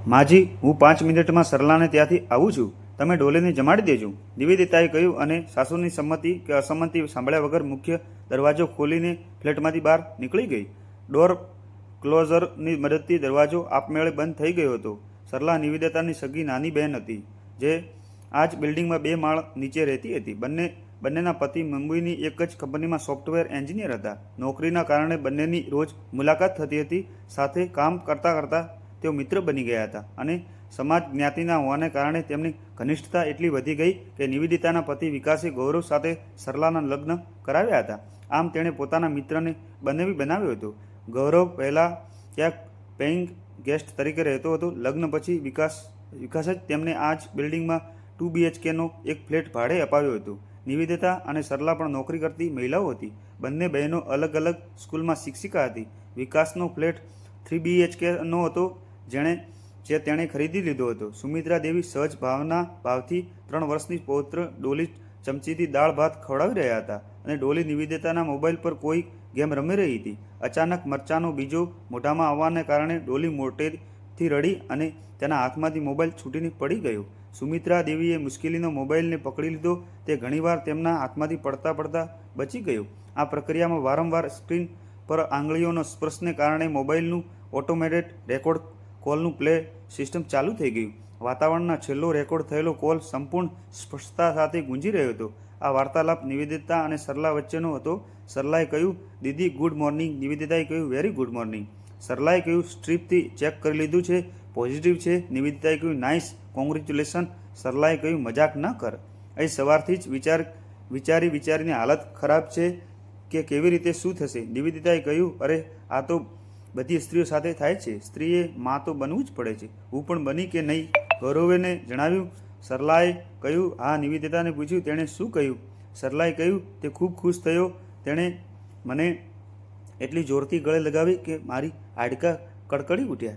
માજી, હું 5 મિનિટમાં સરલાને ત્યાંથી આવું છું. તમે ડોલીને જમાડી દેજો, નિવેદિતાએ કહ્યું અને સાસુની સંમતિ કે અસંમતિ સાંભળ્યા વગર મુખ્ય દરવાજો ખોલીને ફ્લેટમાંથી બહાર નીકળી ગઈ. ડોર ક્લોઝરની મદદથી દરવાજો આપમેળે બંધ થઈ ગયો હતો. સરલા નિવેદિતાની સગી નાની બહેન હતી, જે આ જ બિલ્ડિંગમાં 2 માળ નીચે રહેતી હતી. બંનેના પતિ મુંબઈની એક જ કંપનીમાં સોફ્ટવેર એન્જિનિયર હતા. નોકરીના કારણે બંનેની રોજ મુલાકાત થતી હતી. સાથે કામ કરતાં કરતાં તેઓ મિત્ર બની ગયા હતા અને સમાજ જ્ઞાતિના હોવાને કારણે તેમની ઘનિષ્ઠતા એટલી વધી ગઈ કે નિવેદિતાના પતિ વિકાસે ગૌરવ સાથે સરલાના લગ્ન કરાવ્યા હતા. આમ તેણે પોતાના મિત્રને બનાવ્યો હતો. ગૌરવ પહેલાં ક્યાંક પેઇંગ ગેસ્ટ તરીકે રહેતો હતો. લગ્ન પછી વિકાસ જ તેમને આ જ બિલ્ડિંગમાં 2 BHKનો એક ફ્લેટ ભાડે અપાવ્યો હતો. નિવેદિતા અને સરલા પણ નોકરી કરતી મહિલાઓ હતી. બંને બહેનો અલગ અલગ સ્કૂલમાં શિક્ષિકા હતી. વિકાસનો ફ્લેટ 3 BHKનો હતો, જે તેણે ખરીદી લીધો હતો. સુમિત્રા દેવી સહજ ભાવથી 3 વર્ષની પૌત્ર ડોલી ચમચીથી દાળ ભાત ખવડાવી રહ્યા હતા અને ડોલી નિવેદિતાના મોબાઈલ પર કોઈ ગેમ રમી રહી હતી. અચાનક મરચાંનો બીજો મોઢામાં આવવાને કારણે ડોલી મોટેથી રડી અને તેના હાથમાંથી મોબાઈલ છૂટીને પડી ગયો. સુમિત્રા દેવીએ મુશ્કેલીનો મોબાઈલને પકડી લીધો. તે ઘણીવાર તેમના હાથમાંથી પડતા બચી ગયો. આ પ્રક્રિયામાં વારંવાર સ્ક્રીન પર આંગળીઓના સ્પર્શને કારણે મોબાઈલનું ઓટોમેટેડ રેકોર્ડ કોલનું પ્લે સિસ્ટમ ચાલુ થઈ ગયું. વાતાવરણના છેલ્લો રેકોર્ડ થયેલો કોલ સંપૂર્ણ સ્પષ્ટતા સાથે ગુંજી રહ્યો હતો. આ વાર્તાલાપ નિવેદિતા અને સરલા વચ્ચેનો હતો. સરલાએ કહ્યું, દીદી ગુડ મોર્નિંગ. નિવેદિતાએ કહ્યું, વેરી ગુડ મોર્નિંગ. સરલાએ કહ્યું, સ્ટ્રીપથી ચેક કરી લીધું છે, પોઝિટિવ છે. નિવેદિતાએ કહ્યું, નાઇસ, કોંગ્રેચ્યુલેશન. સરલાએ કહ્યું, મજાક ન કર. અહીં સવારથી જ વિચારીને હાલત ખરાબ છે કે કેવી રીતે શું થશે. નિવેદિતાએ કહ્યું, અરે આ તો બધી સ્ત્રીઓ સાથે થાય છે. સ્ત્રીએ માં તો બનવું જ પડે છે. હું પણ બની કે નહીં? ગૌરવેને જણાવ્યું. સરલાએ કહ્યું, હા. નિવેદિતાને પૂછ્યું, તેણે શું કહ્યું? સરલાએ કહ્યું, તે ખૂબ ખુશ થયો. તેણે મને એટલી જોરથી ગળે લગાવી કે મારી હાડકાં કડકડી ઉઠ્યા.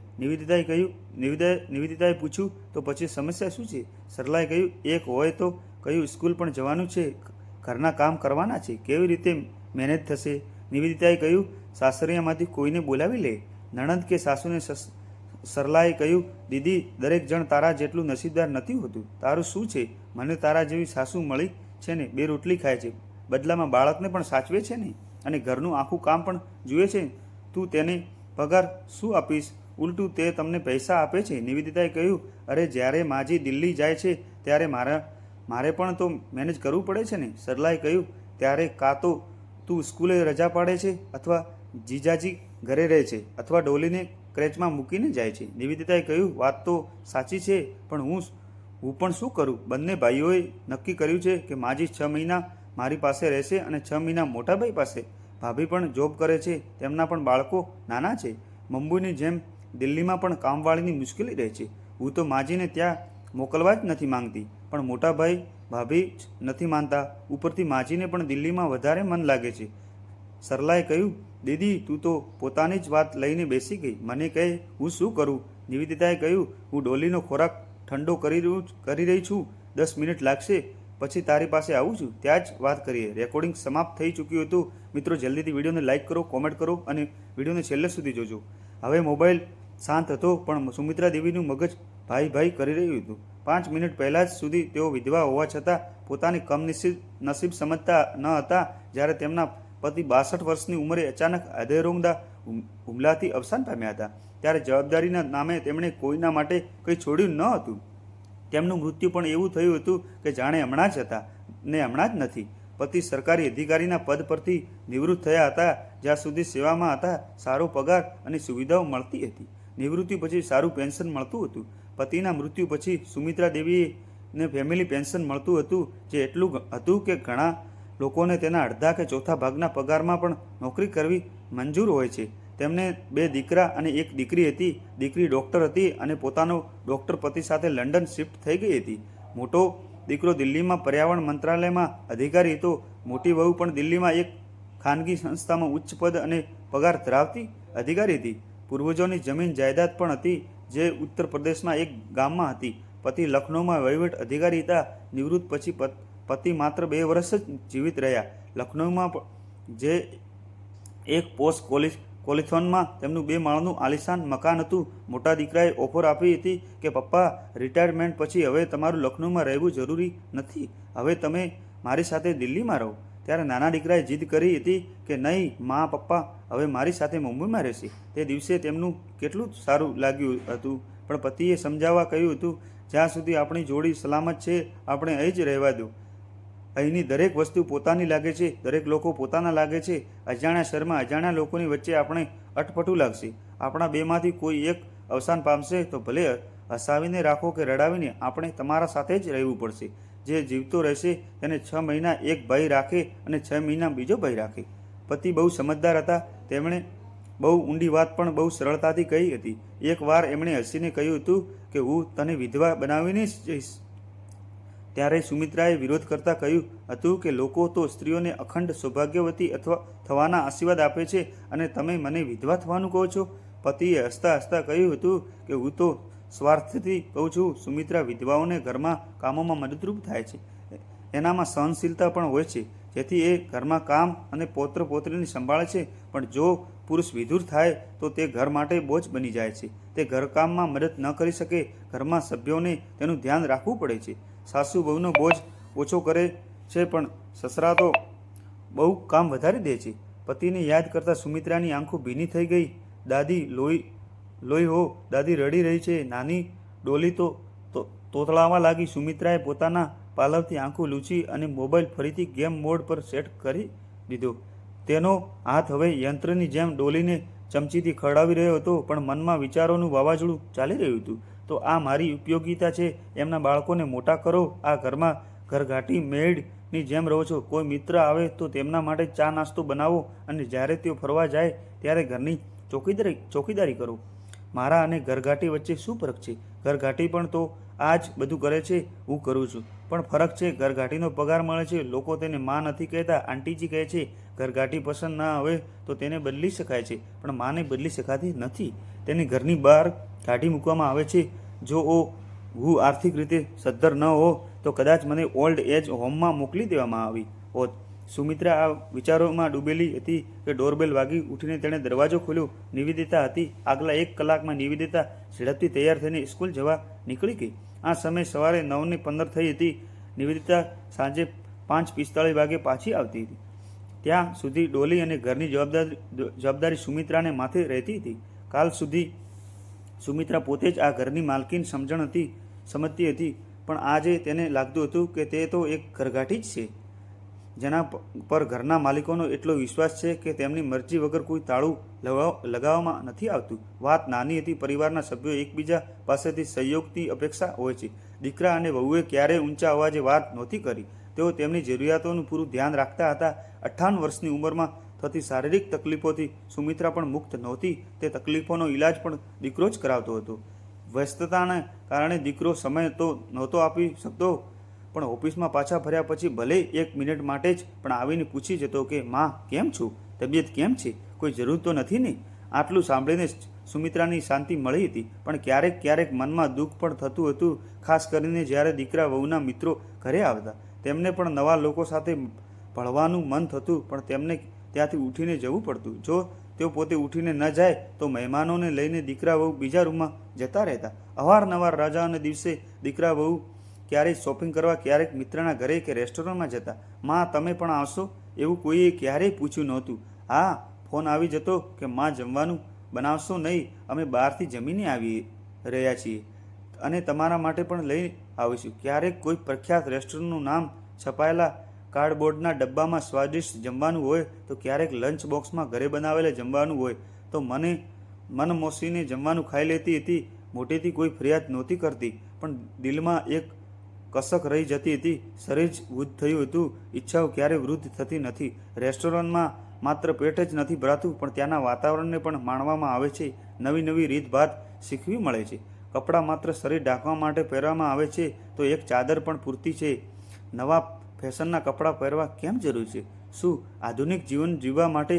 નિવેદિતાએ પૂછ્યું, તો પછી સમસ્યા શું છે? સરલાએ કહ્યું, એક હોય તો કહ્યું, સ્કૂલ પણ જવાનું છે, ઘરના કામ કરવાના છે, કેવી રીતે મેનેજ થશે? નિવેદિતાએ કહ્યું, સાસરિયામાંથી કોઈને બોલાવી લે, નણંદ કે સાસુને. સરલાએ કહ્યું, દીદી, દરેક જણ તારા જેટલું નસીબદાર નથી હોતું. તારું શું છે? મને તારા જેવી સાસુ મળી છે ને, 2 રોટલી ખાય છે, બદલામાં બાળકને પણ સાચવે છે ને, અને ઘરનું આખું કામ પણ જુએ છે. તું તેને પગાર શું આપીશ? ઉલટું તે તમને પૈસા આપે છે. નિવેદિતાએ કહ્યું, અરે જ્યારે માજી દિલ્હી જાય છે ત્યારે મારે પણ તો મેનેજ કરવું પડે છે ને. સરલાએ કહ્યું, ત્યારે કાં તો તું સ્કૂલે રજા પાડે છે, અથવા જીજાજી ઘરે રહે છે, અથવા ડોલીને ક્રેચમાં મૂકીને જાય છે. નિવેદિતાએ કહ્યું, વાત તો સાચી છે, પણ હું પણ શું કરું? બંને ભાઈઓએ નક્કી કર્યું છે કે માજી 6 મહિના મારી પાસે રહેશે અને 6 મહિના મોટાભાઈ પાસે. ભાભી પણ જોબ કરે છે, તેમના પણ બાળકો નાના છે. મુંબઈની જેમ દિલ્હીમાં પણ કામવાળીની મુશ્કેલી રહે છે. હું તો માજીને ત્યાં મોકલવા જ નથી માંગતી, પણ મોટાભાઈ ભાભી જ નથી માનતા. ઉપરથી માજીને પણ દિલ્હીમાં વધારે મન લાગે છે. સરલાએ કહ્યું, દીદી, તું તો પોતાની જ વાત લઈને બેસી ગઈ. મને કહે, હું શું કરું? નિવેદિતાએ કહ્યું, હું ડોલીનો ખોરાક ઠંડો કરી રહી છું. 10 મિનિટ લાગશે, પછી તારી પાસે આવું છું. ત્યાં જ વાત કરીએ. રેકોર્ડિંગ સમાપ્ત થઈ ચૂક્યું હતું. મિત્રો, જલ્દીથી વિડીયોને લાઇક કરો, કોમેન્ટ કરો અને વિડીયોને છેલ્લે સુધી જોજો. હવે મોબાઈલ શાંત હતો, પણ સુમિત્રા દેવીનું મગજ ભાઈ કરી રહ્યું હતું. 5 મિનિટ પહેલાં જ સુધી તેઓ વિધવા હોવા છતાં પોતાની કમનસીબ સમજતા ન હતા. જ્યારે તેમના પતિ 62 વર્ષની ઉંમરે અચાનક હૃદયરોગના હુમલાથી અવસાન પામ્યા હતા, ત્યારે જવાબદારીના નામે તેમણે કોઈના માટે કંઈ છોડ્યું ન હતું. તેમનું મૃત્યુ પણ એવું થયું હતું કે જાણે હમણાં જ હતા ને હમણાં જ નથી. પતિ સરકારી અધિકારીના પદ પરથી નિવૃત્ત થયા હતા. જ્યાં સુધી સેવામાં હતા, સારો પગાર અને સુવિધાઓ મળતી હતી. નિવૃત્તિ પછી સારું પેન્શન મળતું હતું. પતિના મૃત્યુ પછી સુમિત્રા દેવીને ફેમિલી પેન્શન મળતું હતું, જે એટલું હતું કે ઘણા લોકોને તેના અડધા કે ચોથા ભાગના પગારમાં પણ નોકરી કરવી મંજૂર હોય છે. તેમને 2 દીકરા અને 1 દીકરી હતી. દીકરી ડૉક્ટર હતી અને પોતાનો ડૉક્ટર પતિ સાથે લંડન શિફ્ટ થઈ ગઈ હતી. મોટો દીકરો દિલ્હીમાં પર્યાવરણ મંત્રાલયમાં અધિકારી હતો. મોટી વહુ પણ દિલ્હીમાં એક ખાનગી સંસ્થામાં ઉચ્ચ પદ અને પગાર ધરાવતી અધિકારી હતી. પૂર્વજોની જમીન જાયદાદ પણ હતી, જે ઉત્તર પ્રદેશમાં એક ગામમાં હતી. પતિ લખનૌમાં વહીવટ અધિકારી હતા. નિવૃત્ત પછી પતિ માત્ર 2 વર્ષ જ જીવિત રહ્યા. લખનૌમાં જે એક પોસ્ટ કોલિથોનમાં તેમનું 2 માળનું આલિશાન મકાન હતું. મોટા દીકરાએ ઓફર આપી હતી કે પપ્પા, રિટાયરમેન્ટ પછી હવે તમારું લખનૌમાં રહેવું જરૂરી નથી, હવે તમે મારી સાથે દિલ્હીમાં રહો. ત્યારે નાના દીકરાએ જીદ કરી હતી કે નહીં મા, પપ્પા હવે મારી સાથે મુંબઈમાં રહેશે. તે દિવસે તેમનું કેટલું સારું લાગ્યું હતું, પણ પતિએ સમજાવવા કહ્યું હતું, જ્યાં સુધી આપણી જોડી સલામત છે આપણે અહીં જ રહેવા દો. અહીંની દરેક વસ્તુ પોતાની લાગે છે, દરેક લોકો પોતાના લાગે છે. અજાણ્યા શહેરમાં અજાણ્યા લોકોની વચ્ચે આપણે અટપટું લાગશે. આપણા બેમાંથી કોઈ એક અવસાન પામશે તો ભલે હસાવીને રાખો કે રડાવીને, આપણે તમારા સાથે જ રહેવું પડશે. જે જીવતો રહેશે તેને 6 મહિના એક ભાઈ રાખે અને 6 મહિના બીજો ભાઈ રાખે. પતિ બહુ સમજદાર હતા. તેમણે બહુ ઊંડી વાત પણ બહુ સરળતાથી કહી હતી. એક વાર એમણે હસીને કહ્યું હતું કે હું તને વિધવા બનાવીને જ જઈશ. ત્યારે સુમિત્રાએ વિરોધ કરતા કહ્યું હતું કે લોકો તો સ્ત્રીઓને અખંડ સૌભાગ્યવતી અથવા થવાના આશીર્વાદ આપે છે અને તમે મને વિધવા થવાનું કહો છો. પતિએ હસતા હસતા કહ્યું હતું કે હું તો સ્વાર્થથી કહું છું. સુમિત્રા વિધવાઓને ઘરમાં કામોમાં મદદરૂપ થાય છે. એનામાં સહનશીલતા પણ હોય છે, જેથી એ ઘરમાં કામ અને પૌત્ર પૌત્રીની સંભાળે છે. પણ જો પુરુષ વિધુર થાય તો તે ઘર માટે બોજ બની જાય છે. તે ઘરકામમાં મદદ ન કરી શકે. ઘરમાં સભ્યોને તેનું ધ્યાન રાખવું પડે છે. સાસુ બહુનો બોજ ઓછો કરે છે, પણ સસરા તો બહુ કામ વધારી દે છે. પતિને યાદ કરતાં સુમિત્રાની આંખો ભીની થઈ ગઈ. દાદી લોહી હો, દાદી રડી રહી છે. નાની ડોલી તો તોતળાવા લાગી. સુમિત્રાએ પોતાના પાલવથી આંખો લૂછી અને મોબાઈલ ફરીથી ગેમ મોડ પર સેટ કરી દીધો. તેનો હાથ હવે યંત્રની જેમ ડોલીને ચમચીથી ખવડાવી રહ્યો હતો, પણ મનમાં વિચારોનું વાવાઝોડું ચાલી રહ્યું હતું. તો આ મારી ઉપયોગિતા છે. એમના બાળકોને મોટા કરો. આ ઘરમાં ઘરઘાટી મેઇડની જેમ રહો છો. કોઈ મિત્ર આવે તો તેમના માટે ચા નાસ્તો બનાવો અને જ્યારે તેઓ ફરવા જાય ત્યારે ઘરની ચોકીદારી કરો. મારા અને ઘરઘાટી વચ્ચે શું ફરક છે? ઘરઘાટી પણ તો આ જ બધું કરે છે, હું કરું છું. પણ ફરક છે, ઘરઘાટીનો પગાર મળે છે. લોકો તેને માં નથી કહેતા, આંટીજી કહે છે. ઘરઘાટી પસંદ ના આવે તો તેને બદલી શકાય છે, પણ માને બદલી શકાતી નથી. તેને ઘરની બહાર કાઢી મૂકવામાં આવે છે. જો હું આર્થિક રીતે સદ્ધર ન હો તો કદાચ મને ઓલ્ડ એજ હોમમાં મોકલી દેવામાં આવી હોત. સુમિત્રા આ વિચારોમાં ડૂબેલી હતી કે ડોરબેલ વાગી. ઉઠીને તેણે દરવાજો ખોલ્યો. નિવેદિતા હતી. આગલા 1 કલાકમાં નિવેદિતા ઝડપથી તૈયાર થઈને સ્કૂલ જવા નીકળી ગઈ. આ સમય સવારે 9:15 થઈ હતી. નિવેદિતા સાંજે 5:45 વાગે પાછી આવતી હતી. ત્યાં સુધી ડોલી અને ઘરની જવાબદારી સુમિત્રાને માથે રહેતી હતી. કાલ સુધી સુમિત્રા પોતે જ આ ઘરની માલકીન સમજતી હતી, પણ આજે તેને લાગતું હતું કે તે તો એક ઘરઘાટી જ છે, જેના પર ઘરના માલિકોનો એટલો વિશ્વાસ છે કે તેમની મરજી વગર કોઈ તાળું લગાવવામાં નથી આવતું. વાત નાની હતી. પરિવારના સભ્યો એકબીજા પાસેથી સહયોગની અપેક્ષા હોય છે. દીકરા અને વહુએ ક્યારેય ઊંચા અવાજે વાત નહોતી કરી. તેઓ તેમની જરૂરિયાતોનું પૂરું ધ્યાન રાખતા હતા. 58 વર્ષની ઉંમરમાં થતી શારીરિક તકલીફોથી સુમિત્રા પણ મુક્ત નહોતી. તે તકલીફોનો ઈલાજ પણ દીકરો જ કરાવતો હતો. વ્યસ્તતાને કારણે દીકરો સમય તો નહોતો આપી શકતો, પણ ઓફિસમાં પાછા ફર્યા પછી ભલે 1 મિનિટ માટે જ પણ આવીને પૂછી જતો કે માં કેમ છું, તબિયત કેમ છે, કોઈ જરૂર તો નથી ને? આટલું સાંભળીને સુમિત્રાની શાંતિ મળી હતી, પણ ક્યારેક ક્યારેક મનમાં દુઃખ પણ થતું હતું, ખાસ કરીને જ્યારે દીકરા વહુના મિત્રો ઘરે આવતા. તેમને પણ નવા લોકો સાથે ભળવાનું મન થતું, પણ તેમને ત્યાંથી ઉઠીને જવું પડતું. જો તેઓ પોતે ઉઠીને ન જાય તો મહેમાનોને લઈને દીકરા વહુ બીજા રૂમમાં જતા રહેતા. અવારનવાર રજાના દિવસે દીકરા વહુ ક્યારેય શોપિંગ કરવા, ક્યારેક મિત્રના ઘરે કે રેસ્ટોરન્ટમાં જતા. માં તમે પણ આવશો? એવું કોઈએ ક્યારેય પૂછ્યું નહોતું. હા, ફોન આવી જતો કે માં જમવાનું બનાવશો નહીં, અમે બહારથી જમીને આવી રહ્યા છીએ અને તમારા માટે પણ લઈ આવીશું. ક્યારેક કોઈ પ્રખ્યાત રેસ્ટોરન્ટનું નામ છપાયેલા કાર્ડબોર્ડના ડબ્બામાં સ્વાદિષ્ટ જમવાનું હોય, તો ક્યારેક લંચ બોક્સમાં ઘરે બનાવેલા જમવાનું હોય તો મન મોસીને જમવાનું ખાઈ લેતી હતી. મોટેથી કોઈ ફરિયાદ નહોતી કરતી, પણ દિલમાં એક કસક રહી જતી હતી. શરીર જ વૃદ્ધ થયું હતું. ઈચ્છાઓ ક્યારેય વૃદ્ધ થતી નથી. રેસ્ટોરન્ટમાં માત્ર પેટ જ નથી ભરાતું, પણ ત્યાંના વાતાવરણને પણ માણવામાં આવે છે. નવી નવી રીતભાત શીખવી મળે છે. કપડાં માત્ર શરીર ઢાંકવા માટે પહેરવામાં આવે છે તો એક ચાદર પણ પૂરતી છે. નવા ફેશનના કપડાં પહેરવા કેમ જરૂર છે? શું આધુનિક જીવન જીવવા માટે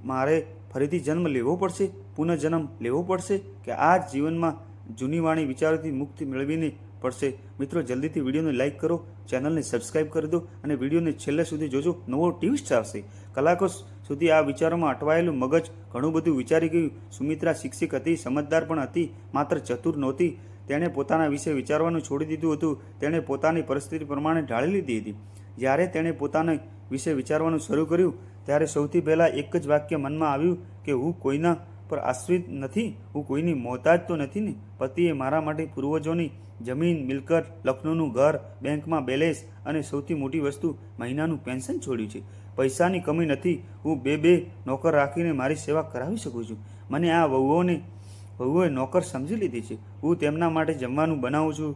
મારે ફરીથી જન્મ લેવો પડશે, પુનઃજન્મ લેવો પડશે, કે આ જ જીવનમાં જૂનીવાણી વિચારોથી મુક્તિ મેળવીને પડશે. મિત્રો, જલ્દીથી વિડીયોને લાઇક કરો, ચેનલને સબસ્ક્રાઇબ કરી દો અને વિડીયોને છેલ્લે સુધી જોજો. નવો ટ્વિસ્ટ આવશે. કલાકો સુધી આ વિચારોમાં અટવાયેલું મગજ ઘણું બધું વિચારી ગયું. સુમિત્રા શિક્ષિત હતી, સમજદાર પણ હતી, માત્ર ચતુર નહોતી. તેણે પોતાના વિશે વિચારવાનું છોડી દીધું હતું. તેણે પોતાની પરિસ્થિતિ પ્રમાણે ઢાળી લીધી હતી. જ્યારે તેણે પોતાના વિશે વિચારવાનું શરૂ કર્યું ત્યારે સૌથી પહેલાં એક જ વાક્ય મનમાં આવ્યું કે હું કોઈના પર આશ્રિત નથી, હું કોઈની મોહતાજ તો નથી ને. પતિએ મારા માટે પૂર્વજોની જમીન, મિલકત, લખનૌનું ઘર, બેંકમાં બેલેન્સ અને સૌથી મોટી વસ્તુ મહિનાનું પેન્શન છોડ્યું છે. પૈસાની કમી નથી. હું બે નોકર રાખીને મારી સેવા કરાવી શકું છું. મને આ વહુઓએ નોકર સમજી લીધી છે. હું તેમના માટે જમવાનું બનાવું છું,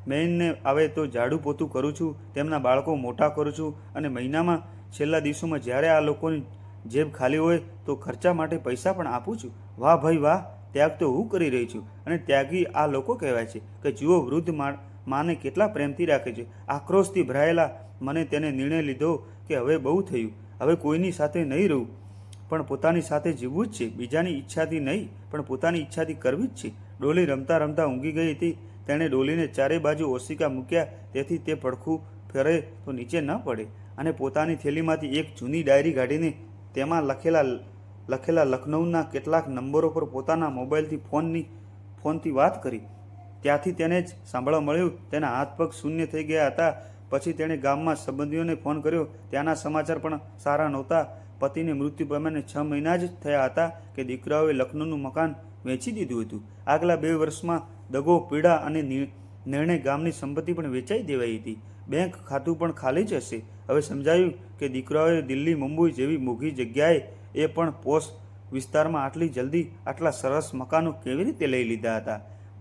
મેઇનને આવે તો ઝાડુ પોતું કરું છું, તેમના બાળકો મોટા કરું છું અને મહિનામાં છેલ્લા દિવસોમાં જ્યારે આ લોકોની જેબ ખાલી હોય તો ખર્ચા માટે પૈસા પણ આપું છું. વાહ ભાઈ વાહ, ત્યાગ તો હું કરી રહી છું અને ત્યાગી આ લોકો કહેવાય છે. કે જુઓ, વૃદ્ધ માને કેટલા પ્રેમથી રાખે છે. આક્રોશથી ભરાયેલા મને તેને નિર્ણય લીધો કે હવે બહુ થયું, હવે કોઈની સાથે નહીં રહું, પણ પોતાની સાથે જીવવું જ છે. બીજાની ઈચ્છાથી નહીં, પણ પોતાની ઈચ્છાથી કરવી જ છે. ડોલી રમતા રમતા ઊંઘી ગઈ હતી. તેણે ડોલીને ચારે બાજુ ઓશિકા મૂક્યા તેથી તે પડખું ફરે તો નીચે ન પડે, અને પોતાની થેલીમાંથી એક જૂની ડાયરી કાઢીને તેમાં લખેલા લખનૌના કેટલાક નંબરો પર પોતાના મોબાઈલથી ફોનથી વાત કરી. ત્યાંથી તેને જ સાંભળવા મળ્યું તેના હાથ પગ શૂન્ય થઈ ગયા હતા. પછી તેણે ગામમાં સંબંધીઓને ફોન કર્યો. ત્યાંના સમાચાર પણ સારા નહોતા. પતિને મૃત્યુ પામ્યાને 6 મહિના જ થયા હતા કે દીકરાઓએ લખનૌનું મકાન વેચી દીધું હતું. આગલા 2 વર્ષમાં દગો, પીડા અને નિર્ણય ગામની સંપત્તિ પણ વેચાઈ દેવાઈ હતી. બેંક ખાતું પણ ખાલી જ હશે. હવે સમજાયું કે દીકરાઓએ દિલ્હી, મુંબઈ જેવી મોંઘી જગ્યાએ એ પણ પોશ વિસ્તારમાં આટલી જલ્દી આટલા સરસ મકાનો કેવી રીતે લઈ લીધા હતા?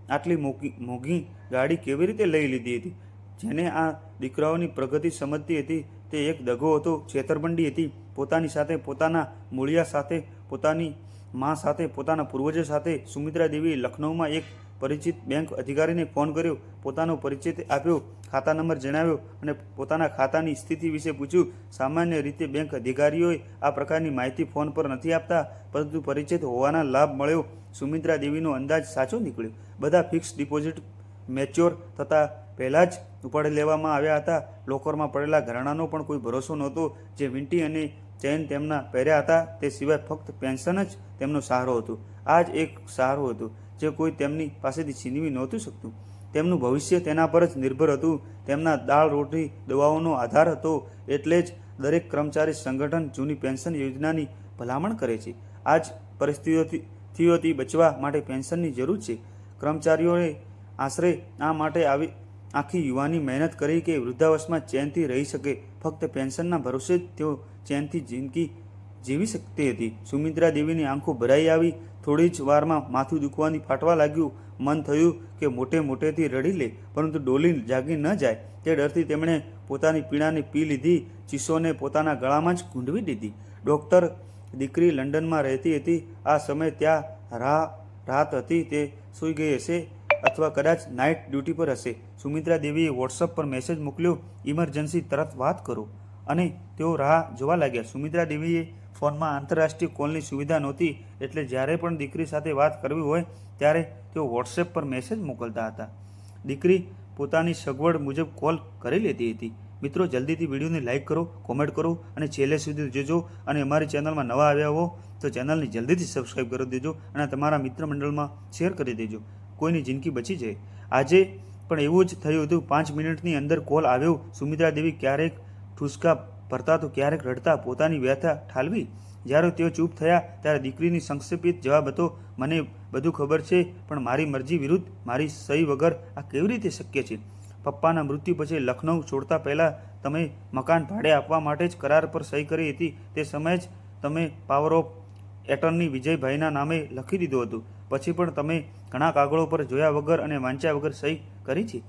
આટલી મોંઘી ગાડી કેવી રીતે લઈ લીધી હતી? જેને આ દીકરાઓની પ્રગતિ સમજતી હતી તે એક દગો હતો, છેતરપિંડી હતી. પોતાની સાથે, પોતાના મૂળિયા સાથે, પોતાની મા સાથે, પોતાના પૂર્વજો સાથે. સુમિત્રા દેવીએ લખનૌમાં એક પરિચિત બેંક અધિકારીને ફોન કર્યો, પોતાનો પરિચય આપ્યો, ખાતા નંબર જણાવ્યો અને પોતાના ખાતાની સ્થિતિ વિશે પૂછ્યું. સામાન્ય રીતે બેંક અધિકારીઓ આ પ્રકારની માહિતી ફોન પર નથી આપતા, પરંતુ પરિચિત હોવાના લાભ મળ્યો. સુમિત્રા દેવીનો અંદાજ સાચો નીકળ્યો. બધા ફિક્સ ડિપોઝિટ મેચ્યોર થતાં પહેલાં જ ઉપાડી લેવામાં આવ્યા હતા. લોકરમાં પડેલા ઘરેણાંનો પણ કોઈ ભરોસો નહોતો. જે વીંટી અને ચેન તેમના પહેર્યા હતા તે સિવાય ફક્ત પેન્શન જ તેમનો સહારો હતો. આ જ એક સહારો હતો જે કોઈ તેમની પાસેથી છીનવી નહોતું શકતું. તેમનું ભવિષ્ય તેના પર જ નિર્ભર હતું. તેમના દાળ, રોટી, દવાઓનો આધાર હતો. એટલે જ દરેક કર્મચારી સંગઠન જૂની પેન્શન યોજનાની ભલામણ કરે છે. આ જ પરિસ્થિતિઓથી બચવા માટે પેન્શનની જરૂર છે. કર્મચારીઓએ આશરે આ માટે આખી યુવાની મહેનત કરી કે વૃદ્ધાવસ્થામાં ચેનથી રહી શકે. ફક્ત પેન્શનના ભરોસે જ તેઓ ચેનથી જિંદગી જીવી શકતી હતી. સુમિત્રા દેવીની આંખો ભરાઈ આવી. થોડી જ વારમાં માથું દુખવાની ફાટવા લાગ્યું. મન થયું કે મોટેથી રડી લે, પરંતુ ડોલી જાગી ન જાય તે ડરથી તેમણે પોતાની પીડાને પી લીધી. ચીસોને પોતાના ગળામાં જ ગૂંધવી દીધી. ડૉક્ટર દીકરી લંડનમાં રહેતી હતી. આ સમયે ત્યાં રાત હતી. તે સૂઈ ગઈ હશે અથવા કદાચ નાઇટ ડ્યુટી પર હશે. સુમિત્રા દેવીએ વોટ્સઅપ પર મેસેજ મોકલ્યો, ઇમરજન્સી, તરત વાત કરો. અને તેઓ રાહ જોવા લાગ્યા. સુમિત્રા દેવીએ ફોનમાં આંતરરાષ્ટ્રીય કોલની સુવિધા નહોતી, એટલે જ્યારે પણ દીકરી સાથે વાત કરવી હોય ત્યારે તેઓ વોટ્સએપ પર મેસેજ મોકલતા હતા. દીકરી પોતાની સગવડ મુજબ કોલ કરી લેતી હતી. મિત્રો, જલ્દીથી વિડીયોને લાઇક કરો, કોમેન્ટ કરો અને છેલ્લે સુધી જોજો. અને અમારી ચેનલમાં નવા આવ્યા હો તો ચેનલને જલ્દીથી સબસ્ક્રાઈબ કરી દેજો અને તમારા મિત્ર મંડળમાં શેર કરી દેજો. કોઈની જિંદગી બચી જાય. આજે પણ એવું જ થયું હતું. 5 મિનિટની અંદર કોલ આવ્યો. સુમિત્રા દેવી ક્યારેક ઠુસકા ભરતા તો ક્યારેક રડતા પોતાની વ્યથા ઠાલવી. જ્યારે તેઓ ચૂપ થયા ત્યારે દીકરીની સંક્ષેપિત જવાબ હતો, મને બધું ખબર છે, પણ મારી મરજી વિરુદ્ધ, મારી સહી વગર આ કેવી રીતે શક્ય છે? પપ્પાના મૃત્યુ પછી લખનૌ છોડતા પહેલાં તમે મકાન ભાડે આપવા માટે જ કરાર પર સહી કરી હતી. તે સમયે જ તમે પાવર ઓફ એટર્ની વિજયભાઈના નામે લખી દીધું હતું. પછી પણ તમે ઘણા કાગળો પર જોયા વગર અને વાંચ્યા વગર સહી કરી છે.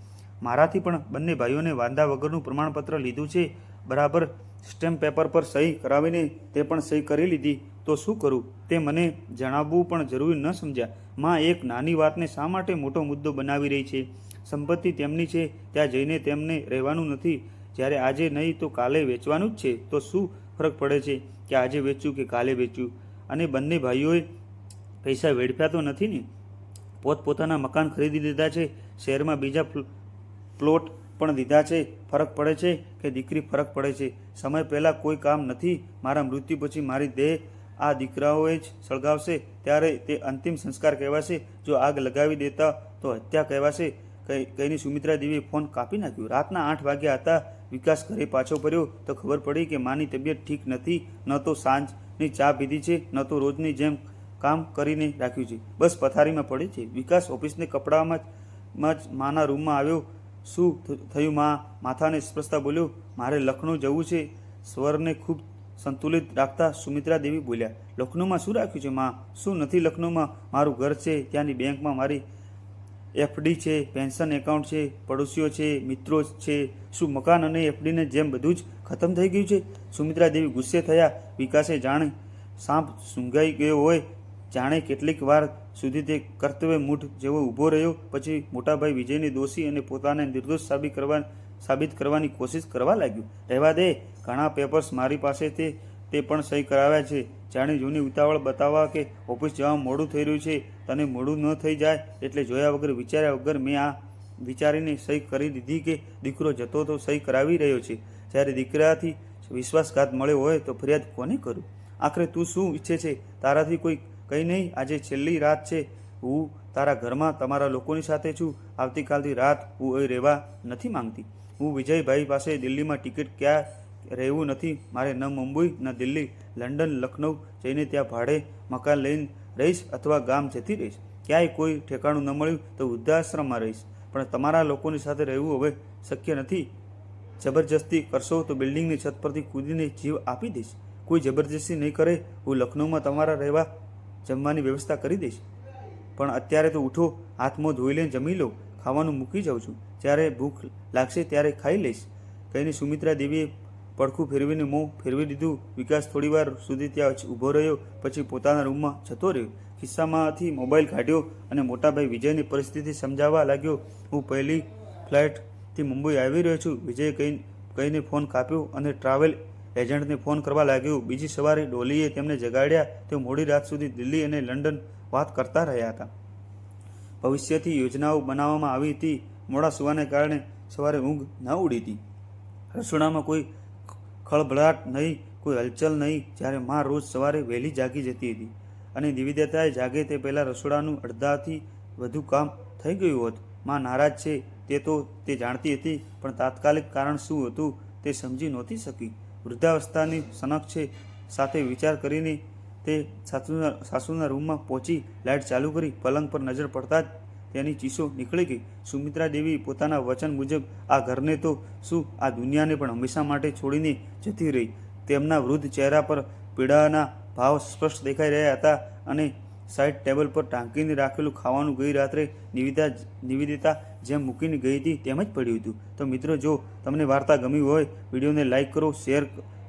મારાથી પણ બંને ભાઈઓને વાંધા વગરનું પ્રમાણપત્ર લીધું છે. બરાબર સ્ટેમ્પ પેપર પર સહી કરાવીને તે પણ સહી કરી લીધી. તો શું કરું તે મને જણાવવું પણ જરૂરી ન સમજ્યા. માં એક નાની વાતને શા માટે મોટો મુદ્દો બનાવી રહી છે? સંપત્તિ તેમની છે, ત્યાં જઈને તેમને રહેવાનું નથી. જ્યારે આજે નહીં તો કાલે વેચવાનું જ છે. તો શું ફરક પડે છે કે આજે વેચ્યું કે કાલે વેચ્યું? અને બંને ભાઈઓએ પૈસા વેડફ્યા તો નથી ને? પોતપોતાના મકાન ખરીદી લીધા છે. શહેરમાં બીજા પ્લોટ પણ દીધા છે. ફરક પડે છે કે દીકરી? ફરક પડે છે. સમય પહેલાં કોઈ કામ નથી. મારા મૃત્યુ પછી મારી દેહ આ દીકરાઓએ જ સળગાવશે, ત્યારે તે અંતિમ સંસ્કાર કહેવાશે. જો આગ લગાવી દેતા તો હત્યા કહેવાશે. કહીને સુમિત્રા દેવીએ ફોન કાપી નાખ્યો. રાતના 8 વાગ્યા હતા. વિકાસ ઘરે પાછો ફર્યો તો ખબર પડી કે માની તબિયત ઠીક નથી. ન તો સાંજની ચા પીધી છે, ન તો રોજની જેમ કામ કરીને રાખ્યું છે. બસ પથારીમાં પડી છે. વિકાસ ઓફિસને કપડામાં જ માના રૂમમાં આવ્યો. શું થયું માં? માથાને સ્પર્શતા બોલ્યો. મારે લખનૌ જવું છે. સ્વરને ખૂબ સંતુલિત રાખતા સુમિત્રા દેવી બોલ્યા. લખનૌમાં શું રાખ્યું છે માં? શું નથી લખનૌમાં? મારું ઘર છે, ત્યાંની બેંકમાં મારી એફડી છે, પેન્શન એકાઉન્ટ છે, પડોશીઓ છે, મિત્રો છે. શું મકાન અને એફડીને જેમ બધું જ ખતમ થઈ ગયું છે? સુમિત્રા દેવી ગુસ્સે થયા. વિકાસે જાણે સાપ સૂંઘાઈ ગયો હોય, જાણે કેટલીક વાર સુધી તે કર્તવ્ય મૂઢ જેવો ઊભો રહ્યો. પછી મોટાભાઈ વિજયને દોષી અને પોતાને નિર્દોષ સાબિત કરવાની કોશિશ કરવા લાગ્યો. રહેવા દે, ઘણા પેપર્સ મારી પાસે તે પણ સહી કરાવ્યા છે. જાણે જૂની ઉતાવળ બતાવવા કે ઓફિસ જવામાં મોડું થઈ રહ્યું છે. તને મોડું ન થઈ જાય એટલે જોયા વગર વિચાર્યા વગર મેં આ વિચારીને સહી કરી દીધી કે દીકરો જતો તો સહી કરાવી રહ્યો છે. જ્યારે દીકરાથી વિશ્વાસઘાત મળ્યો હોય તો ફરિયાદ કોને કરું? આખરે તું શું ઈચ્છે છે? તારાથી કોઈ કંઈ નહીં. આજે છેલ્લી રાત છે. હું તારા ઘરમાં તમારા લોકોની સાથે છું. આવતીકાલથી રાત હું અહીં રહેવા નથી માંગતી. હું વિજયભાઈ પાસે દિલ્હીમાં ટિકિટ ક્યાં રહેવું નથી મારે. ન મુંબઈ, ન દિલ્હી, લંડન, લખનૌ જઈને ત્યાં ભાડે મકાન લઈને રહીશ અથવા ગામ જતી રહીશ. ક્યાંય કોઈ ઠેકાણું ન મળ્યું તો વૃદ્ધાશ્રમમાં રહીશ. પણ તમારા લોકોની સાથે રહેવું હવે શક્ય નથી. જબરજસ્તી કરશો તો બિલ્ડિંગની છત પરથી કૂદીને જીવ આપી દઈશ. કોઈ જબરજસ્તી નહીં કરે. હું લખનૌમાં તમારા રહેવા જમવાની વ્યવસ્થા કરી દઈશ. પણ અત્યારે તો ઉઠો, હાથ મોં ધોઈ લઈને જમી લો. ખાવાનું મૂકી જાઉં છું. જ્યારે ભૂખ લાગશે ત્યારે ખાઈ લઈશ. કહીને સુમિત્રા દેવીએ પડખું ફેરવીને મોં ફેરવી દીધું. વિકાસ થોડીવાર સુધી ત્યાં ઊભો રહ્યો. પછી પોતાના રૂમમાં જતો રહ્યો. ખિસ્સામાંથી મોબાઈલ કાઢ્યો અને મોટાભાઈ વિજયની પરિસ્થિતિ સમજાવવા લાગ્યો. હું પહેલી ફ્લાઇટથી મુંબઈ આવી રહ્યો છું. વિજયે કહીને ફોન કાપ્યો અને ટ્રાવેલ એજન્ટને ફોન કરવા લાગ્યો. બીજી સવારે ડોલીએ તેમને જગાડ્યા. તેઓ મોડી રાત સુધી દિલ્હી અને લંડન વાત કરતા રહ્યા હતા. ભવિષ્યથી યોજનાઓ બનાવવામાં આવી હતી. મોડા સુવાને કારણે સવારે ઊંઘ ન ઉડી હતી. રસોડામાં કોઈ ખળભળાટ નહીં, કોઈ હલચલ નહીં. જ્યારે માં રોજ સવારે વહેલી જાગી જતી હતી અને નિવેદિતાએ જાગે તે પહેલાં રસોડાનું અડધાથી વધુ કામ થઈ ગયું હોત. માં નારાજ છે તે જાણતી હતી, પણ તાત્કાલિક કારણ શું હતું તે સમજી નહોતી શકી. વૃદ્ધાવસ્થાની સનક છે સાથે વિચાર કરીને તે સાસુના રૂમમાં પહોંચી લાઇટ ચાલુ કરી. પલંગ પર નજર પડતા જ તેની ચીસો નીકળી ગઈ. સુમિત્રા દેવી પોતાના વચન મુજબ આ ઘરને તો શું, આ દુનિયાને પણ હંમેશા માટે છોડીને જતી રહી. તેમના વૃદ્ધ ચહેરા પર પીડાના ભાવ સ્પષ્ટ દેખાઈ રહ્યા હતા અને સાઈડ ટેબલ પર ઢાંકીને રાખેલું ખાવાનું ગઈ રાત્રે નિવેદિતા જેમ મૂકીને ગઈ હતી તેમ જ પડ્યું હતું. તો મિત્રો, જો તમને વાર્તા ગમી હોય, વિડીયોને લાઇક કરો, શેર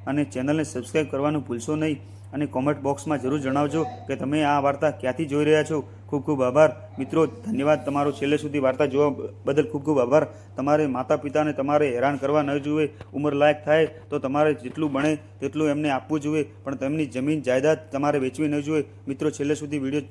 અને ચેનલને સબસ્ક્રાઈબ કરવાનું ભૂલશો નહીં. અને કોમેન્ટ બોક્સમાં જરૂર જણાવજો કે તમે આ વાર્તા ક્યાંથી જોઈ રહ્યા છો. ખૂબ ખૂબ આભાર મિત્રો. ધન્યવાદ તમારો છેલ્લે સુધી વાર્તા જોવા બદલ. ખૂબ ખૂબ આભાર. તમારે માતા પિતાને તમારે હેરાન કરવા ન જોઈએ. ઉંમર લાયક થાય તો તમારે જેટલું બને તેટલું એમને આપવું જોઈએ, પણ તેમની જમીન જાયદાદ તમારે વેચવી ન જોઈએ. મિત્રો, છેલ્લે સુધી વિડીયો